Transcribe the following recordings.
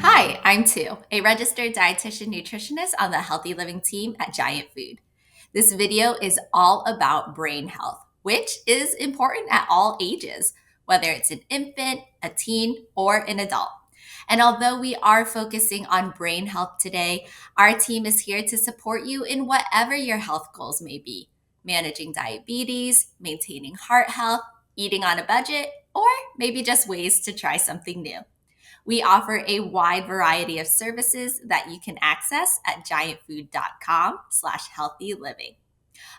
Hi, I'm Tu, a registered dietitian nutritionist on the Healthy Living team at Giant Food. This video is all about brain health, which is important at all ages, whether it's an infant, a teen, or an adult. And although we are focusing on brain health today, our team is here to support you in whatever your health goals may be: managing diabetes, maintaining heart health, eating on a budget, or maybe just ways to try something new. We offer a wide variety of services that you can access at giantfood.com/healthyliving.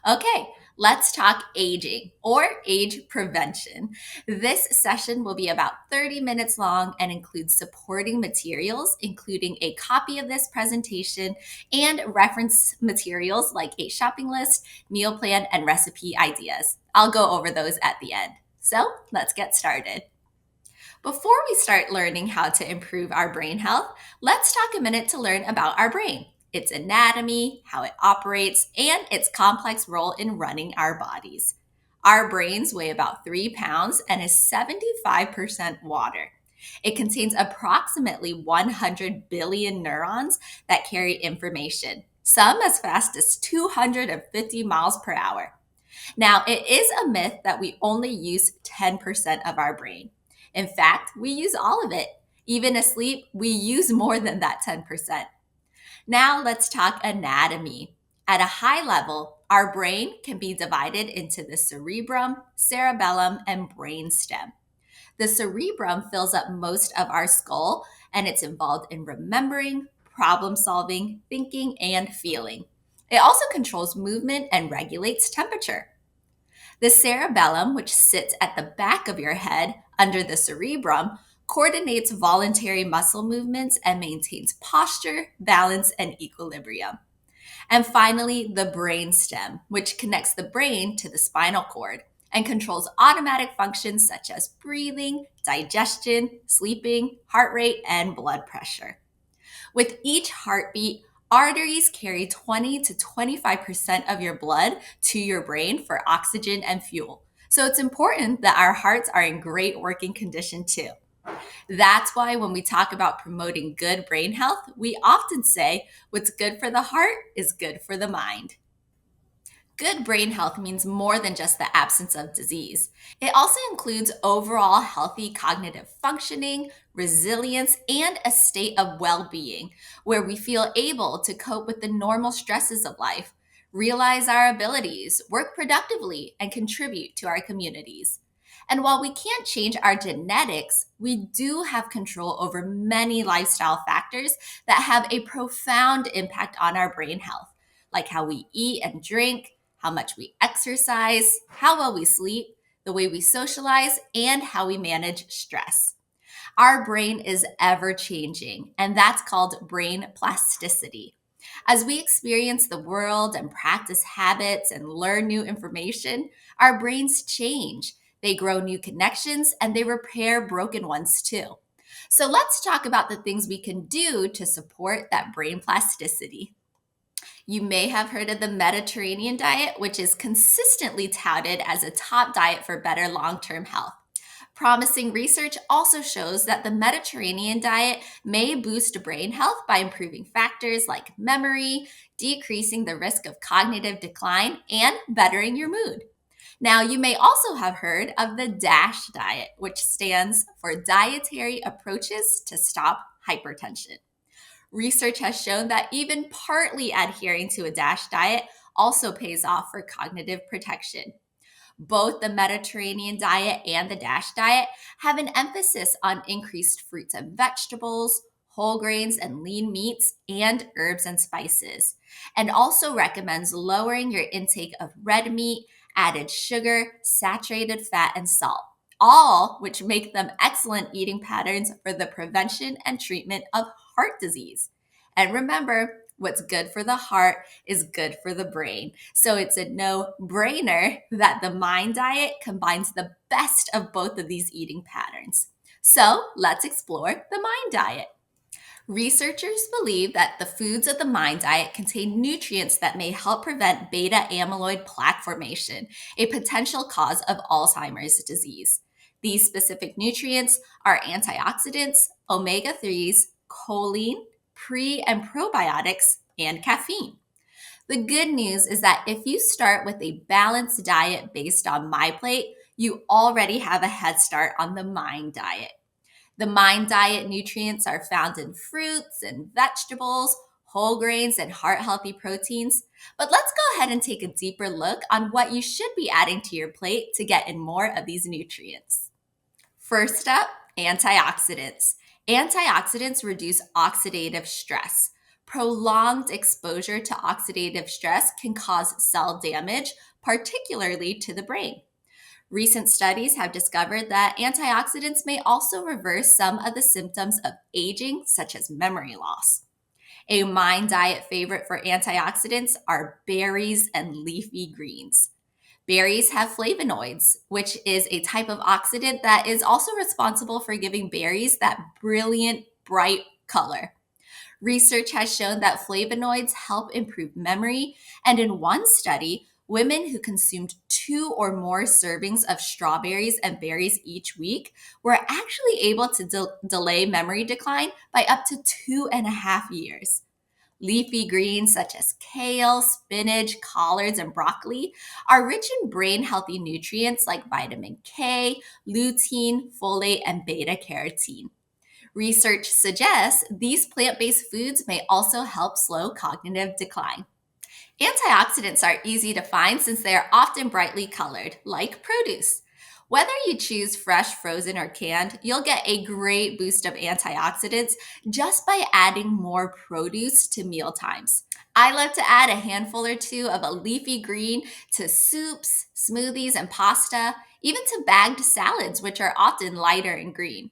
Okay, let's talk aging or age prevention. This session will be about 30 minutes long and includes supporting materials, including a copy of this presentation and reference materials like a shopping list, meal plan, and recipe ideas. I'll go over those at the end. So let's get started. Before we start learning how to improve our brain health, let's talk a minute to learn about our brain, its anatomy, how it operates, and its complex role in running our bodies. Our brains weigh about 3 pounds and is 75% water. It contains approximately 100 billion neurons that carry information, some as fast as 250 miles per hour. Now, it is a myth that we only use 10% of our brain. In fact, we use all of it. Even asleep, we use more than that 10%. Now let's talk anatomy. At a high level, our brain can be divided into the cerebrum, cerebellum, and brainstem. The cerebrum fills up most of our skull, and it's involved in remembering, problem solving, thinking, and feeling. It also controls movement and regulates temperature. The cerebellum, which sits at the back of your head under the cerebrum, coordinates voluntary muscle movements and maintains posture, balance, and equilibrium. And finally, the brainstem, which connects the brain to the spinal cord and controls automatic functions such as breathing, digestion, sleeping, heart rate, and blood pressure. With each heartbeat, arteries carry 20 to 25% of your blood to your brain for oxygen and fuel. So it's important that our hearts are in great working condition too. That's why when we talk about promoting good brain health, we often say what's good for the heart is good for the mind. Good brain health means more than just the absence of disease. It also includes overall healthy cognitive functioning, resilience, and a state of well being where we feel able to cope with the normal stresses of life, realize our abilities, work productively, and contribute to our communities. And while we can't change our genetics, we do have control over many lifestyle factors that have a profound impact on our brain health, like how we eat and drink, how much we exercise, how well we sleep, the way we socialize, and how we manage stress. Our brain is ever changing, and that's called brain plasticity. As we experience the world and practice habits and learn new information, our brains change. They grow new connections and they repair broken ones too. So let's talk about the things we can do to support that brain plasticity. You may have heard of the Mediterranean diet, which is consistently touted as a top diet for better long term health. Promising research also shows that the Mediterranean diet may boost brain health by improving factors like memory, decreasing the risk of cognitive decline, and bettering your mood. Now, you may also have heard of the DASH diet, which stands for Dietary Approaches to Stop Hypertension. Research has shown that even partly adhering to a DASH diet also pays off for cognitive protection. Both the Mediterranean diet and the DASH diet have an emphasis on increased fruits and vegetables, whole grains and lean meats, and herbs and spices, and also recommends lowering your intake of red meat, added sugar, saturated fat, and salt, all which make them excellent eating patterns for the prevention and treatment of heart disease. And remember, what's good for the heart is good for the brain. So it's a no-brainer that the Mind diet combines the best of both of these eating patterns. So let's explore the Mind diet. Researchers believe that the foods of the mind diet contain nutrients that may help prevent beta amyloid plaque formation, a potential cause of Alzheimer's disease. These specific nutrients are antioxidants, omega 3s, choline, pre and probiotics, and caffeine. The good news is that if you start with a balanced diet based on my plate, you already have a head start on the mind diet. The mind diet nutrients are found in fruits and vegetables, whole grains, and heart healthy proteins. But let's go ahead and take a deeper look on what you should be adding to your plate to get in more of these nutrients. First up, antioxidants. Antioxidants reduce oxidative stress. Prolonged exposure to oxidative stress can cause cell damage, particularly to the brain. Recent studies have discovered that antioxidants may also reverse some of the symptoms of aging, such as memory loss. A mind diet favorite for antioxidants are berries and leafy greens. Berries have flavonoids, which is a type of oxidant that is also responsible for giving berries that brilliant, bright color. Research has shown that flavonoids help improve memory, and in one study, women who consumed 2 or more servings of strawberries and berries each week were actually able to delay memory decline by up to 2.5 years. Leafy greens such as kale, spinach, collards, and broccoli are rich in brain healthy nutrients like vitamin K, lutein, folate, and beta carotene. Research suggests these plant based foods may also help slow cognitive decline. Antioxidants are easy to find since they are often brightly colored, like produce. Whether you choose fresh, frozen, or canned, you'll get a great boost of antioxidants just by adding more produce to meal times. I love to add a handful or two of a leafy green to soups, smoothies, and pasta, even to bagged salads, which are often lighter in green.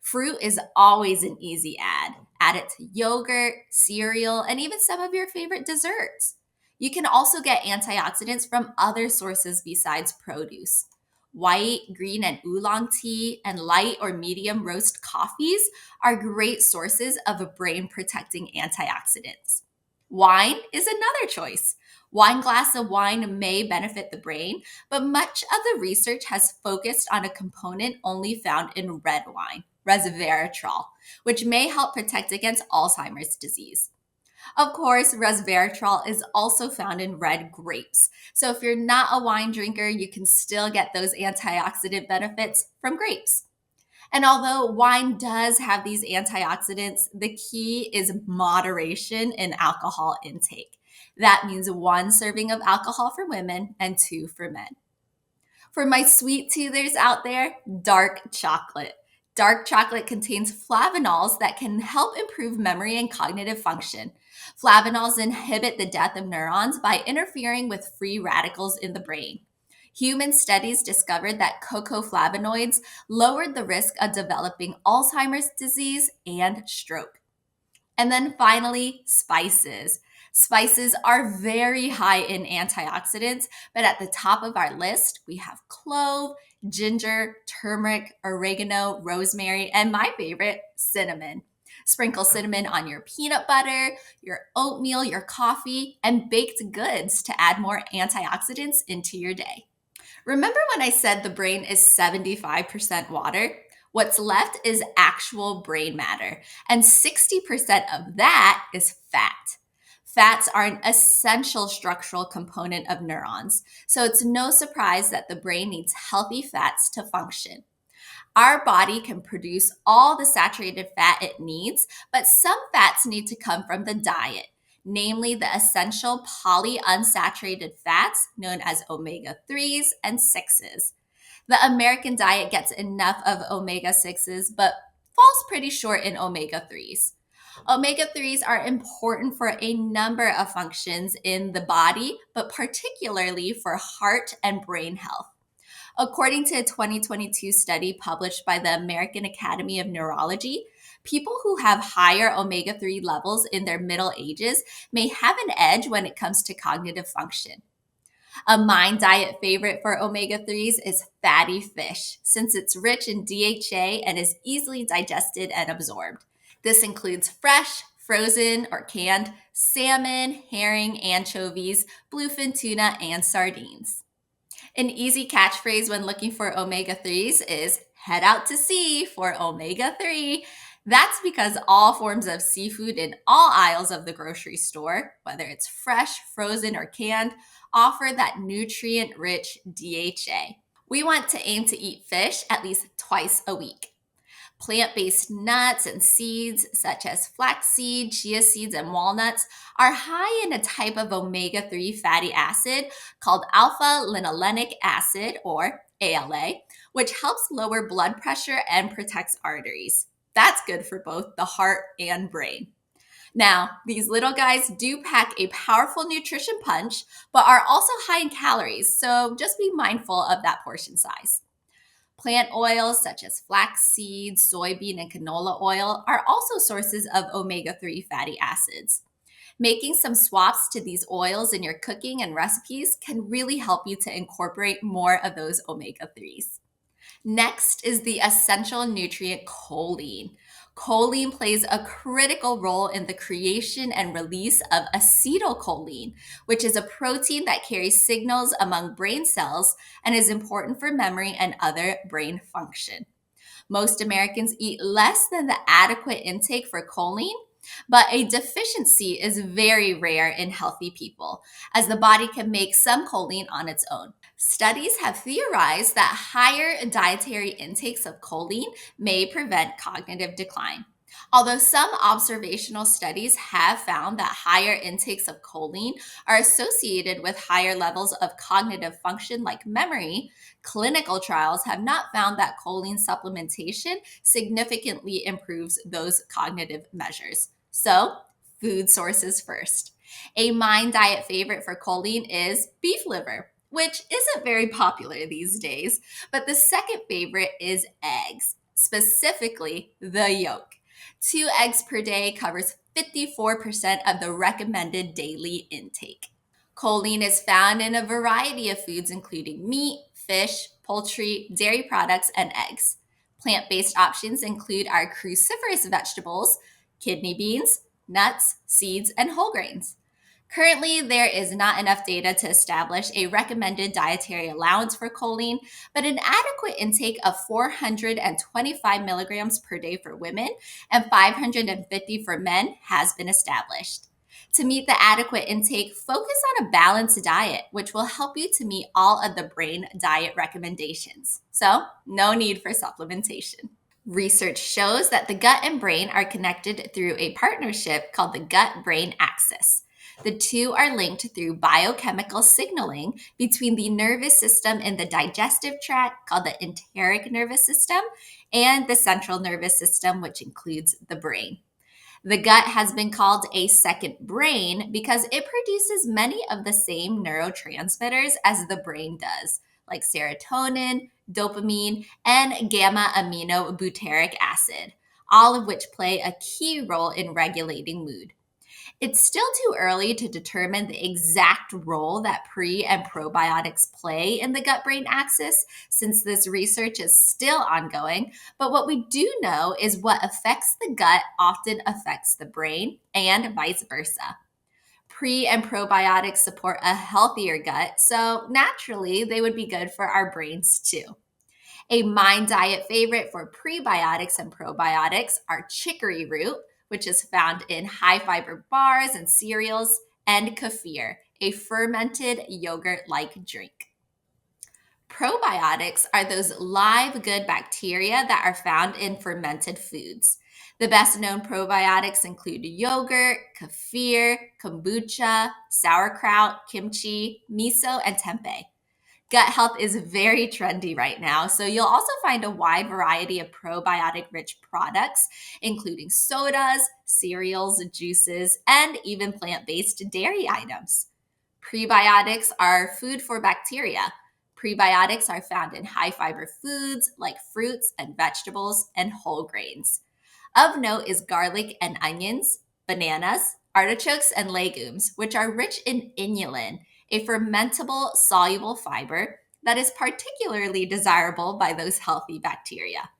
Fruit is always an easy add. Add it to yogurt, cereal, and even some of your favorite desserts. You can also get antioxidants from other sources besides produce. White, green, and oolong tea and light or medium roast coffees are great sources of brain protecting antioxidants. Wine is another choice. One glass of wine may benefit the brain, but much of the research has focused on a component only found in red wine, resveratrol, which may help protect against Alzheimer's disease. Of course, resveratrol is also found in red grapes. So if you're not a wine drinker, you can still get those antioxidant benefits from grapes. And although wine does have these antioxidants, the key is moderation in alcohol intake. That means 1 serving of alcohol for women and 2 for men. For my sweet toothers out there, dark chocolate. Dark chocolate contains flavanols that can help improve memory and cognitive function. Flavanols inhibit the death of neurons by interfering with free radicals in the brain. Human studies discovered that cocoa flavonoids lowered the risk of developing Alzheimer's disease and stroke. And then finally, spices. Spices are very high in antioxidants, but at the top of our list, we have clove, ginger, turmeric, oregano, rosemary, and my favorite, cinnamon. Sprinkle cinnamon on your peanut butter, your oatmeal, your coffee, and baked goods to add more antioxidants into your day. Remember when I said the brain is 75% water? What's left is actual brain matter, and 60% of that is fat. Fats are an essential structural component of neurons, so it's no surprise that the brain needs healthy fats to function. Our body can produce all the saturated fat it needs, but some fats need to come from the diet, namely the essential polyunsaturated fats known as omega 3s and 6s. The American diet gets enough of omega 6s, but falls pretty short in omega 3s. Omega 3s are important for a number of functions in the body, but particularly for heart and brain health. According to a 2022 study published by the American Academy of Neurology, people who have higher omega 3 levels in their middle ages may have an edge when it comes to cognitive function. A mind diet favorite for omega 3s is fatty fish, since it's rich in DHA and is easily digested and absorbed. This includes fresh, frozen, or canned salmon, herring, anchovies, bluefin tuna, and sardines. An easy catchphrase when looking for omega 3s is head out to sea for omega 3. That's because all forms of seafood in all aisles of the grocery store, whether it's fresh, frozen, or canned, offer that nutrient rich DHA. We want to aim to eat fish at least twice a week. Plant-based nuts and seeds, such as flaxseed, chia seeds, and walnuts, are high in a type of omega-3 fatty acid called alpha linolenic acid, or ALA, which helps lower blood pressure and protects arteries. That's good for both the heart and brain. Now, these little guys do pack a powerful nutrition punch, but are also high in calories, so just be mindful of that portion size. Plant oils such as flaxseed, soybean, and canola oil are also sources of omega 3 fatty acids. Making some swaps to these oils in your cooking and recipes can really help you to incorporate more of those omega 3s. Next is the essential nutrient choline. Choline plays a critical role in the creation and release of acetylcholine, which is a protein that carries signals among brain cells and is important for memory and other brain function. Most Americans eat less than the adequate intake for choline, but a deficiency is very rare in healthy people, as the body can make some choline on its own. Studies have theorized that higher dietary intakes of choline may prevent cognitive decline. Although some observational studies have found that higher intakes of choline are associated with higher levels of cognitive function like memory, clinical trials have not found that choline supplementation significantly improves those cognitive measures. So, food sources first. A Mind Diet favorite for choline is beef liver, which isn't very popular these days, but the second favorite is eggs, specifically the yolk. 2 eggs per day covers 54% of the recommended daily intake. Choline is found in a variety of foods, including meat, fish, poultry, dairy products, and eggs. Plant based options include our cruciferous vegetables, kidney beans, nuts, seeds, and whole grains. Currently, there is not enough data to establish a recommended dietary allowance for choline, but an adequate intake of 425 milligrams per day for women and 550 for men has been established. To meet the adequate intake, focus on a balanced diet, which will help you to meet all of the brain diet recommendations. So, no need for supplementation. Research shows that the gut and brain are connected through a partnership called the gut brain axis. The two are linked through biochemical signaling between the nervous system in the digestive tract, called the enteric nervous system, and the central nervous system, which includes the brain. The gut has been called a second brain because it produces many of the same neurotransmitters as the brain does, like serotonin, dopamine, and gamma aminobutyric acid, all of which play a key role in regulating mood. It's still too early to determine the exact role that pre and probiotics play in the gut brain axis, since this research is still ongoing. But what we do know is what affects the gut often affects the brain, and vice versa. Pre and probiotics support a healthier gut, so naturally they would be good for our brains too. A Mind Diet favorite for prebiotics and probiotics are chicory root, which is found in high fiber bars and cereals, and kefir, a fermented yogurt like drink. Probiotics are those live good bacteria that are found in fermented foods. The best known probiotics include yogurt, kefir, kombucha, sauerkraut, kimchi, miso, and tempeh. Gut health is very trendy right now, so you'll also find a wide variety of probiotic rich products, including sodas, cereals, juices, and even plant based dairy items. Prebiotics are food for bacteria. Prebiotics are found in high fiber foods like fruits and vegetables and whole grains. Of note is garlic and onions, bananas, artichokes, and legumes, which are rich in inulin, a fermentable soluble fiber that is particularly desirable by those healthy bacteria.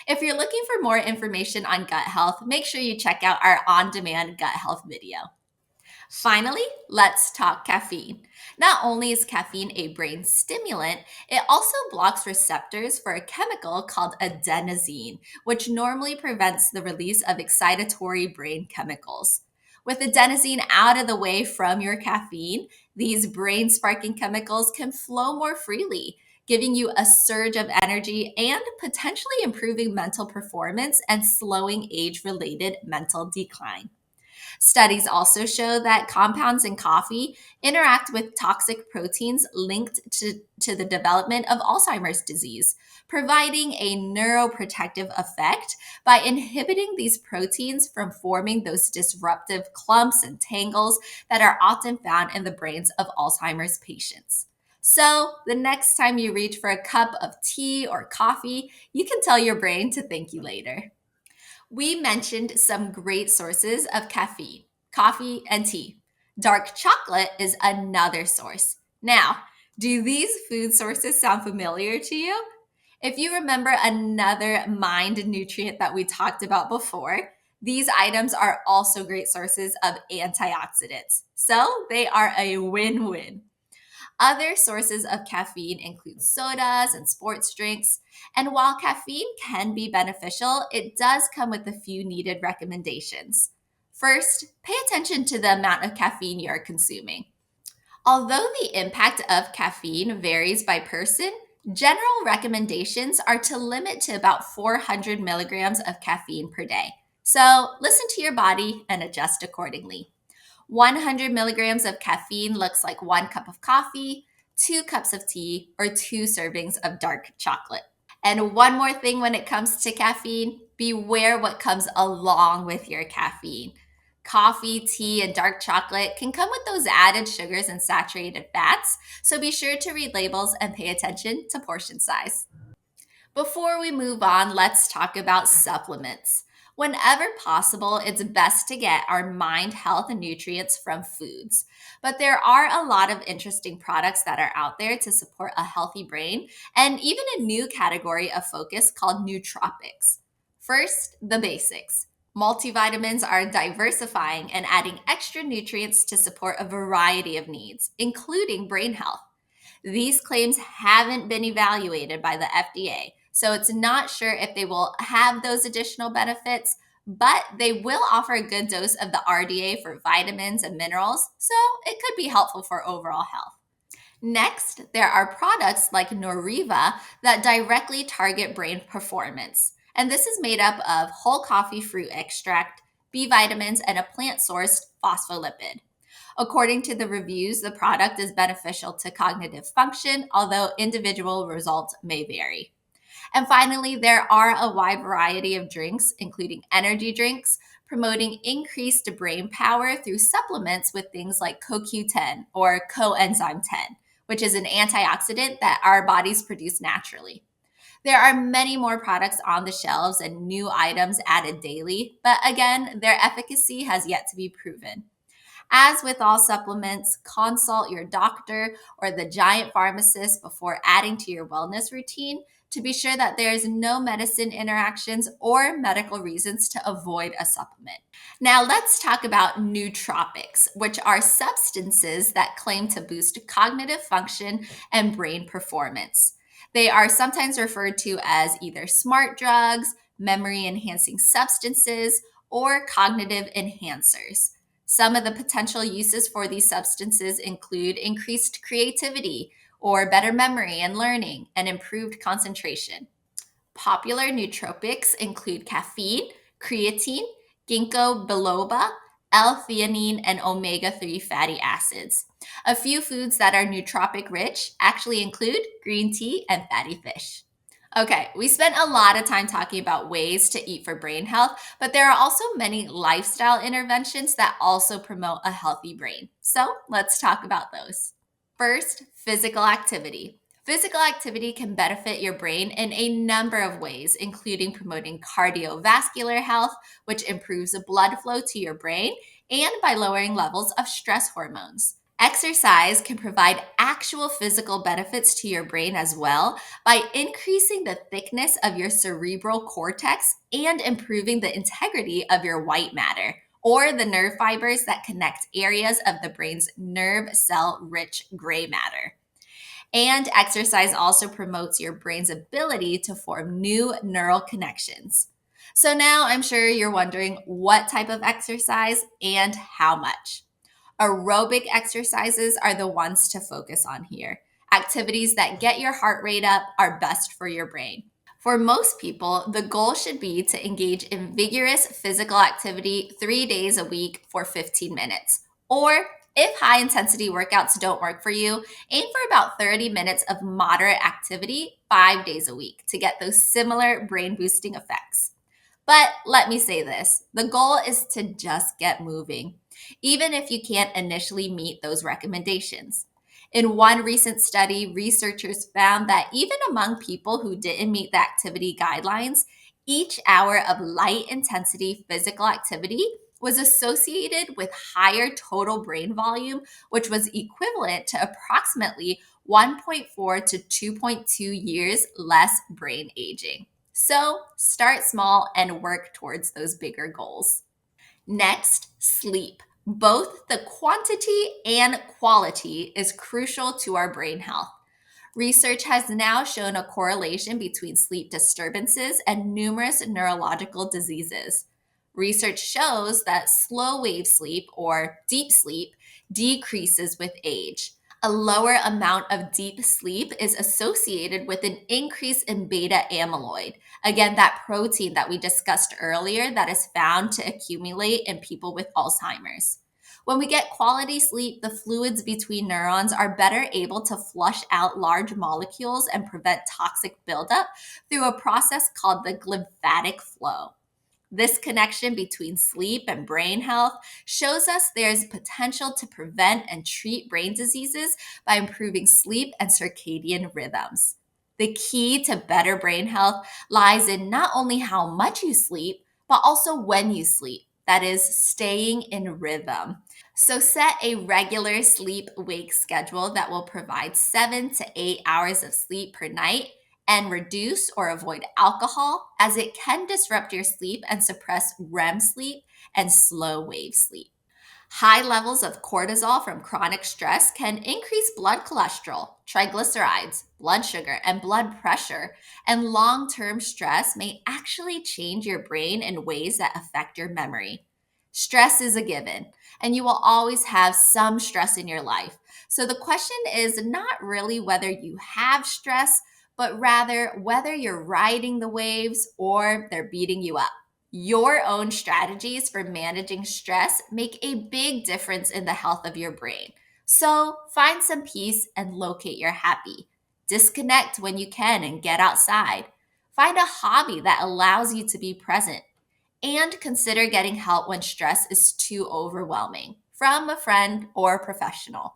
If you're looking for more information on gut health, make sure you check out our on-demand gut health video. Finally, let's talk caffeine. Not only is caffeine a brain stimulant, it also blocks receptors for a chemical called adenosine, which normally prevents the release of excitatory brain chemicals. With adenosine out of the way from your caffeine, these brain sparking chemicals can flow more freely, giving you a surge of energy and potentially improving mental performance and slowing age related mental decline. Studies also show that compounds in coffee interact with toxic proteins linked to the development of Alzheimer's disease, providing a neuroprotective effect by inhibiting these proteins from forming those disruptive clumps and tangles that are often found in the brains of Alzheimer's patients. So, the next time you reach for a cup of tea or coffee, you can tell your brain to thank you later. We mentioned some great sources of caffeine, coffee, and tea. Dark chocolate is another source. Now, do these food sources sound familiar to you? If you remember another mind nutrient that we talked about before, these items are also great sources of antioxidants. So they are a win win. Other sources of caffeine include sodas and sports drinks. And while caffeine can be beneficial, it does come with a few needed recommendations. First, pay attention to the amount of caffeine you're consuming. Although the impact of caffeine varies by person, general recommendations are to limit to about 400 milligrams of caffeine per day. So listen to your body and adjust accordingly. 100 milligrams of caffeine looks like 1 cup of coffee, 2 cups of tea, or 2 servings of dark chocolate. And one more thing when it comes to caffeine, beware what comes along with your caffeine. Coffee, tea, and dark chocolate can come with those added sugars and saturated fats, so be sure to read labels and pay attention to portion size. Before we move on, let's talk about supplements. Whenever possible, it's best to get our mind health and nutrients from foods. But there are a lot of interesting products that are out there to support a healthy brain, and even a new category of focus called nootropics. First, the basics. Multivitamins are diversifying and adding extra nutrients to support a variety of needs, including brain health. These claims haven't been evaluated by the FDA, so it's not sure if they will have those additional benefits, but they will offer a good dose of the RDA for vitamins and minerals, so it could be helpful for overall health. Next, there are products like Noriva that directly target brain performance. And this is made up of whole coffee fruit extract, B vitamins, and a plant sourced phospholipid. According to the reviews, the product is beneficial to cognitive function, although individual results may vary. And finally, there are a wide variety of drinks, including energy drinks, promoting increased brain power through supplements with things like CoQ10 or coenzyme 10, which is an antioxidant that our bodies produce naturally. There are many more products on the shelves and new items added daily, but again, their efficacy has yet to be proven. As with all supplements, consult your doctor or the giant pharmacist before adding to your wellness routine to be sure that there is no medicine interactions or medical reasons to avoid a supplement. Now, let's talk about nootropics, which are substances that claim to boost cognitive function and brain performance. They are sometimes referred to as either smart drugs, memory enhancing substances, or cognitive enhancers. Some of the potential uses for these substances include increased creativity or better memory and learning and improved concentration. Popular nootropics include caffeine, creatine, ginkgo biloba, L-theanine, and omega-3 fatty acids. A few foods that are nootropic rich actually include green tea and fatty fish. Okay, we spent a lot of time talking about ways to eat for brain health, but there are also many lifestyle interventions that also promote a healthy brain. So let's talk about those. First, physical activity. Physical activity can benefit your brain in a number of ways, including promoting cardiovascular health, which improves the blood flow to your brain, and by lowering levels of stress hormones. Exercise can provide actual physical benefits to your brain as well by increasing the thickness of your cerebral cortex and improving the integrity of your white matter, or the nerve fibers that connect areas of the brain's nerve cell rich gray matter. And exercise also promotes your brain's ability to form new neural connections. So now I'm sure you're wondering what type of exercise and how much. Aerobic exercises are the ones to focus on here. Activities that get your heart rate up are best for your brain. For most people, the goal should be to engage in vigorous physical activity 3 days a week for 15 minutes. Or if high intensity workouts don't work for you, aim for about 30 minutes of moderate activity 5 days a week to get those similar brain boosting effects. But let me say this, the goal is to just get moving, even if you can't initially meet those recommendations. In one recent study, researchers found that even among people who didn't meet the activity guidelines, each hour of light intensity physical activity was associated with higher total brain volume, which was equivalent to approximately 1.4 to 2.2 years less brain aging. So start small and work towards those bigger goals. Next, sleep. Both the quantity and quality is crucial to our brain health. Research has now shown a correlation between sleep disturbances and numerous neurological diseases. Research shows that slow wave sleep or deep sleep decreases with age. A lower amount of deep sleep is associated with an increase in beta amyloid. Again, that protein that we discussed earlier that is found to accumulate in people with Alzheimer's. When we get quality sleep, the fluids between neurons are better able to flush out large molecules and prevent toxic buildup through a process called the glymphatic flow. This connection between sleep and brain health shows us there's potential to prevent and treat brain diseases by improving sleep and circadian rhythms. The key to better brain health lies in not only how much you sleep, but also when you sleep. That is, staying in rhythm. So, set a regular sleep wake schedule that will provide 7 to 8 hours of sleep per night and reduce or avoid alcohol as it can disrupt your sleep and suppress REM sleep and slow wave sleep. High levels of cortisol from chronic stress can increase blood cholesterol, triglycerides, blood sugar, and blood pressure. And long term stress may actually change your brain in ways that affect your memory. Stress is a given, and you will always have some stress in your life. So the question is not really whether you have stress, but rather whether you're riding the waves or they're beating you up. Your own strategies for managing stress make a big difference in the health of your brain. So find some peace and locate your happy. Disconnect when you can and get outside. Find a hobby that allows you to be present. And consider getting help when stress is too overwhelming from a friend or professional.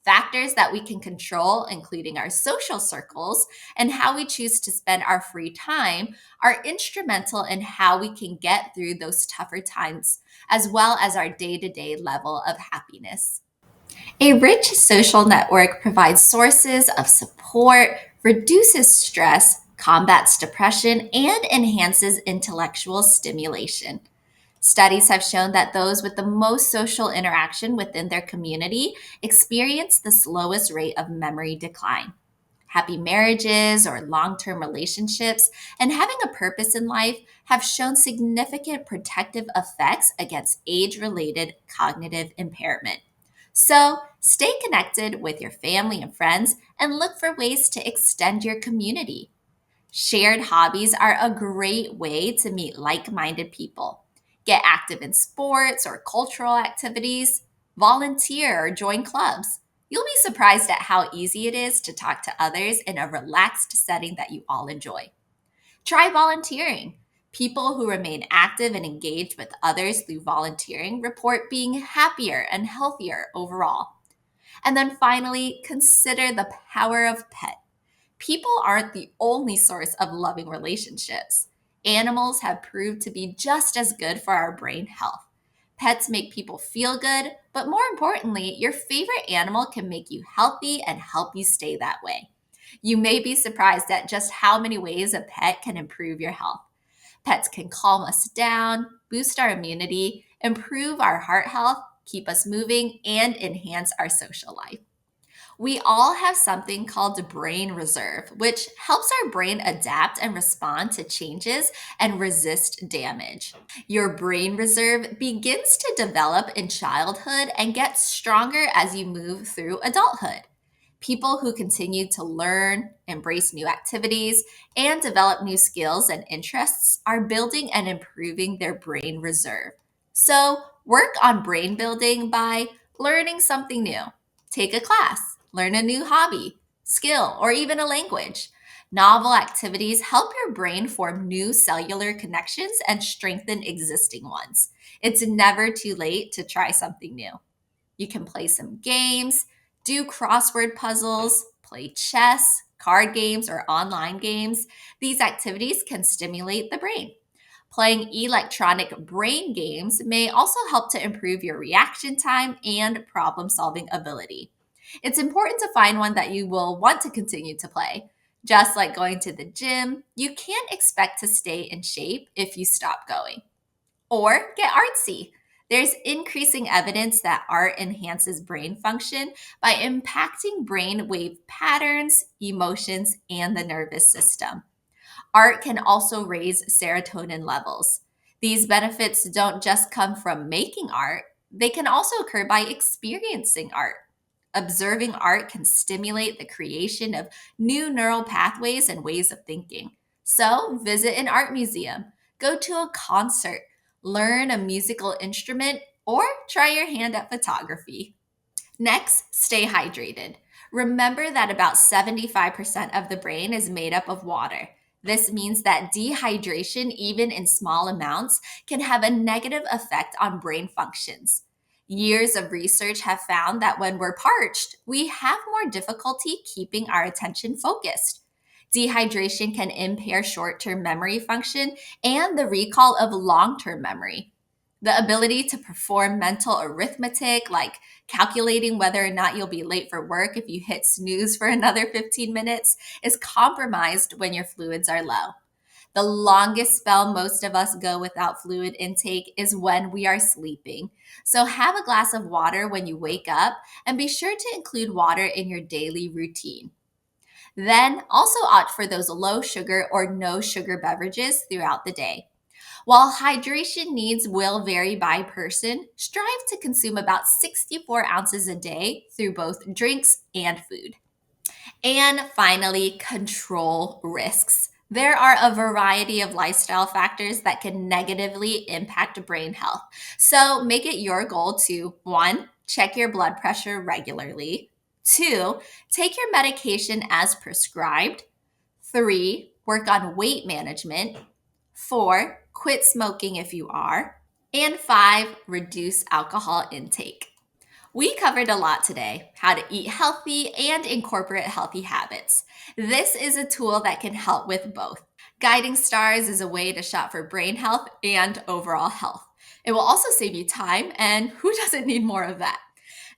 Factors that we can control, including our social circles and how we choose to spend our free time, are instrumental in how we can get through those tougher times, as well as our day to day level of happiness. A rich social network provides sources of support, reduces stress, combats depression, and enhances intellectual stimulation. Studies have shown that those with the most social interaction within their community experience the slowest rate of memory decline. Happy marriages or long term relationships and having a purpose in life have shown significant protective effects against age related cognitive impairment. So, stay connected with your family and friends and look for ways to extend your community. Shared hobbies are a great way to meet like minded people. Get active in sports or cultural activities, volunteer or join clubs. You'll be surprised at how easy it is to talk to others in a relaxed setting that you all enjoy. Try volunteering. People who remain active and engaged with others through volunteering report being happier and healthier overall. And then finally, consider the power of pets. People aren't the only source of loving relationships. Animals have proved to be just as good for our brain health. Pets make people feel good, but more importantly, your favorite animal can make you healthy and help you stay that way. You may be surprised at just how many ways a pet can improve your health. Pets can calm us down, boost our immunity, improve our heart health, keep us moving, and enhance our social life. We all have something called brain reserve, which helps our brain adapt and respond to changes and resist damage. Your brain reserve begins to develop in childhood and gets stronger as you move through adulthood. People who continue to learn, embrace new activities, and develop new skills and interests are building and improving their brain reserve. So, work on brain building by learning something new. Take a class, learn a new hobby, skill, or even a language. Novel activities help your brain form new cellular connections and strengthen existing ones. It's never too late to try something new. You can play some games, do crossword puzzles, play chess, card games, or online games. These activities can stimulate the brain. Playing electronic brain games may also help to improve your reaction time and problem solving ability. It's important to find one that you will want to continue to play. Just like going to the gym, you can't expect to stay in shape if you stop going. Or get artsy. There's increasing evidence that art enhances brain function by impacting brain wave patterns, emotions, and the nervous system. Art can also raise serotonin levels. These benefits don't just come from making art, they can also occur by experiencing art. Observing art can stimulate the creation of new neural pathways and ways of thinking. So, visit an art museum, go to a concert, learn a musical instrument, or try your hand at photography. Next, stay hydrated. Remember that about 75% of the brain is made up of water. This means that dehydration, even in small amounts, can have a negative effect on brain functions. Years of research have found that when we're parched, we have more difficulty keeping our attention focused. Dehydration can impair short term memory function and the recall of long term memory. The ability to perform mental arithmetic, like calculating whether or not you'll be late for work if you hit snooze for another 15 minutes, is compromised when your fluids are low. The longest spell most of us go without fluid intake is when we are sleeping. So have a glass of water when you wake up and be sure to include water in your daily routine. Then also opt for those low sugar or no sugar beverages throughout the day. While hydration needs will vary by person, strive to consume about 64 ounces a day through both drinks and food. And finally, control risks. There are a variety of lifestyle factors that can negatively impact brain health. So make it your goal to 1, check your blood pressure regularly, 2, take your medication as prescribed, 3, work on weight management, 4, quit smoking if you are, and 5, reduce alcohol intake. We covered a lot today: how to eat healthy and incorporate healthy habits. This is a tool that can help with both. Guiding Stars is a way to shop for brain health and overall health. It will also save you time, and who doesn't need more of that?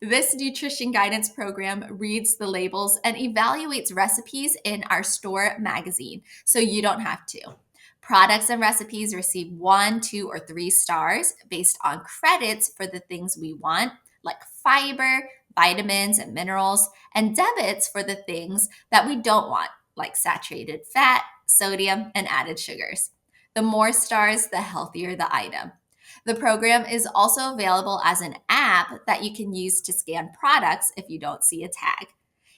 This nutrition guidance program reads the labels and evaluates recipes in our store magazine, so you don't have to. Products and recipes receive 1, 2, or 3 stars based on credits for the things we want, like fiber, vitamins, and minerals, and debits for the things that we don't want, like saturated fat, sodium, and added sugars. The more stars, the healthier the item. The program is also available as an app that you can use to scan products if you don't see a tag.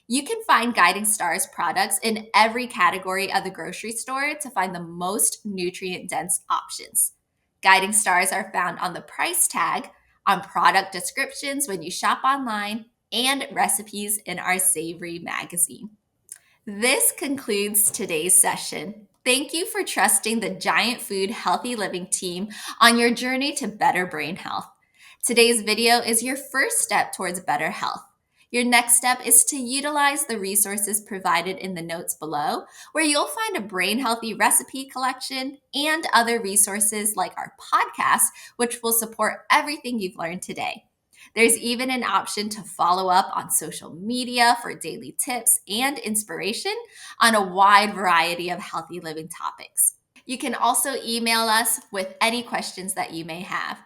You can find Guiding Stars products in every category of the grocery store to find the most nutrient dense options. Guiding Stars are found on the price tag, on product descriptions when you shop online, and recipes in our Savory magazine. This concludes today's session. Thank you for trusting the Giant Food Healthy Living team on your journey to better brain health. Today's video is your first step towards better health. Your next step is to utilize the resources provided in the notes below, where you'll find a brain healthy recipe collection and other resources like our podcast, which will support everything you've learned today. There's even an option to follow up on social media for daily tips and inspiration on a wide variety of healthy living topics. You can also email us with any questions that you may have.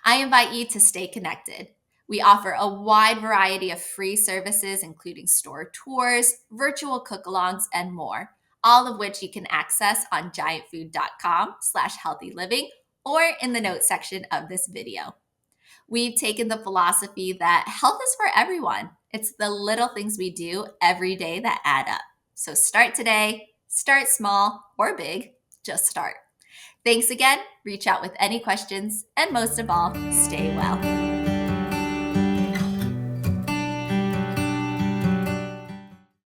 I invite you to stay connected. We offer a wide variety of free services, including store tours, virtual cook-alongs, and more, all of which you can access on giantfood.com/healthyliving or in the notes section of this video. We've taken the philosophy that health is for everyone. It's the little things we do every day that add up. So start today, start small or big, just start. Thanks again. Reach out with any questions, and most of all, stay well.